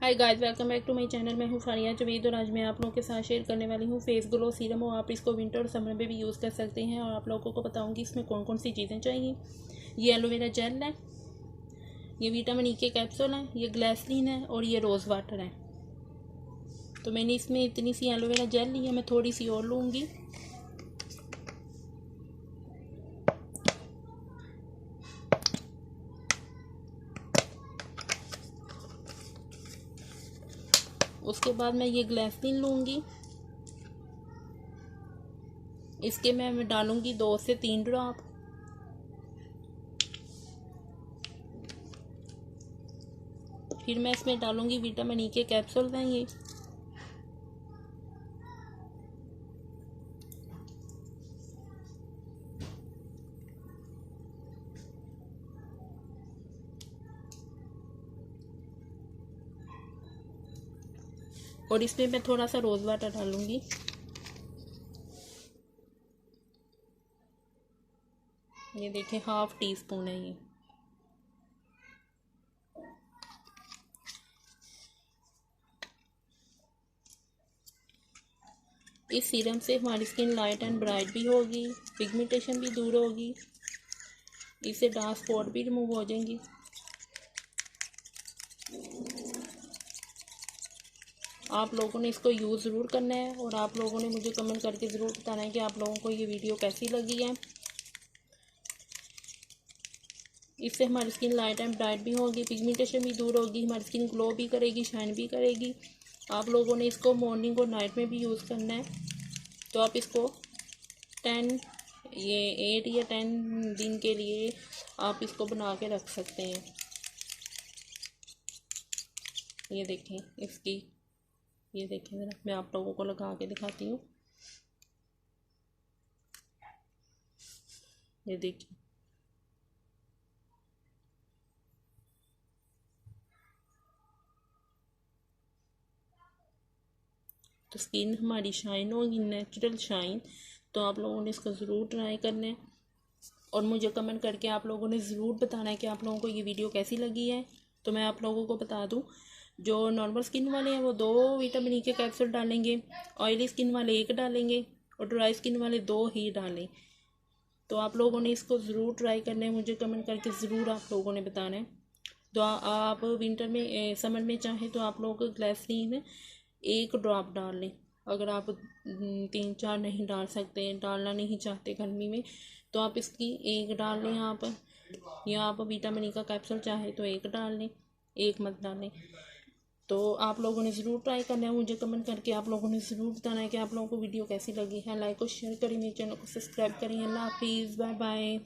Hi guys, welcome back to my channel. मैं हूं फारिया जवेद और आज मैं आप लोगों के साथ शेयर करने वाली हूं फेस ग्लो सीरम। और आप इसको विंटर और समर में भी यूज़ कर सकते हैं और आप लोगों को बताऊंगी इसमें कौन कौन सी चीज़ें चाहिए। ये एलोवेरा जेल है, ये विटामिन ई के कैप्सूल हैं, ये ग्लिसरीन है और ये रोज़ वाटर है। तो मैंने इसमें इतनी सी एलोवेरा जेल ली है, मैं थोड़ी सी और लूँगी। उसके बाद मैं ये ग्लिसरीन लूँगी, इसके मैं डालूँगी 2 से 3 ड्रॉप। फिर मैं इसमें डालूँगी विटामिन ई के कैप्सूल हैं ये, और इसमें मैं थोड़ा सा रोज़ वाटर डालूँगी। ये देखें, 1/2 टीस्पून है ये। इस सीरम से हमारी स्किन लाइट एंड ब्राइट भी होगी, पिगमेंटेशन भी दूर होगी, इससे डार्क स्पॉट भी रिमूव हो जाएंगी। आप लोगों ने इसको यूज़ ज़रूर करना है और आप लोगों ने मुझे कमेंट करके ज़रूर बताना है कि आप लोगों को ये वीडियो कैसी लगी है। इससे हमारी स्किन लाइट एंड ब्राइट भी होगी, पिगमेंटेशन भी दूर होगी, हमारी स्किन ग्लो भी करेगी, शाइन भी करेगी। आप लोगों ने इसको मॉर्निंग और नाइट में भी यूज़ करना है। तो आप इसको 8 या 10 दिन के लिए आप इसको बना के रख सकते हैं। ये देखें इसकी, ये देखें ज़रा, मैं आप लोगों को लगा के दिखाती हूँ। ये देखिए, तो स्किन हमारी शाइन होगी, नेचुरल शाइन। तो आप लोगों ने इसको ज़रूर ट्राई करना है और मुझे कमेंट करके आप लोगों ने ज़रूर बताना है कि आप लोगों को ये वीडियो कैसी लगी है। तो मैं आप लोगों को बता दूं, जो नॉर्मल स्किन वाले हैं वो 2 विटामिन ई के कैप्सूल डालेंगे, ऑयली स्किन वाले 1 डालेंगे और ड्राई स्किन वाले 2 ही डालें। तो आप लोगों ने इसको ज़रूर ट्राई करना है, मुझे कमेंट करके ज़रूर आप लोगों ने बताना है। तो आप विंटर में समर में चाहें तो आप लोग ग्लिसरीन 1 ड्रॉप डाल लें। अगर आप 3-4 नहीं डाल सकते, डालना नहीं चाहते गर्मी में, तो आप इसकी 1 डाल लें आप, या आप विटामिन ई का कैप्सूल चाहे तो 1 डाल लें, 1 मत डालें। तो आप लोगों ने ज़रूर ट्राई करना है, मुझे कमेंट करके आप लोगों ने ज़रूर बताना है कि आप लोगों को वीडियो कैसी लगी है। लाइक और शेयर करें, मेरे चैनल को सब्सक्राइब करें। अल्लाह हाफिज़, बाय बाय।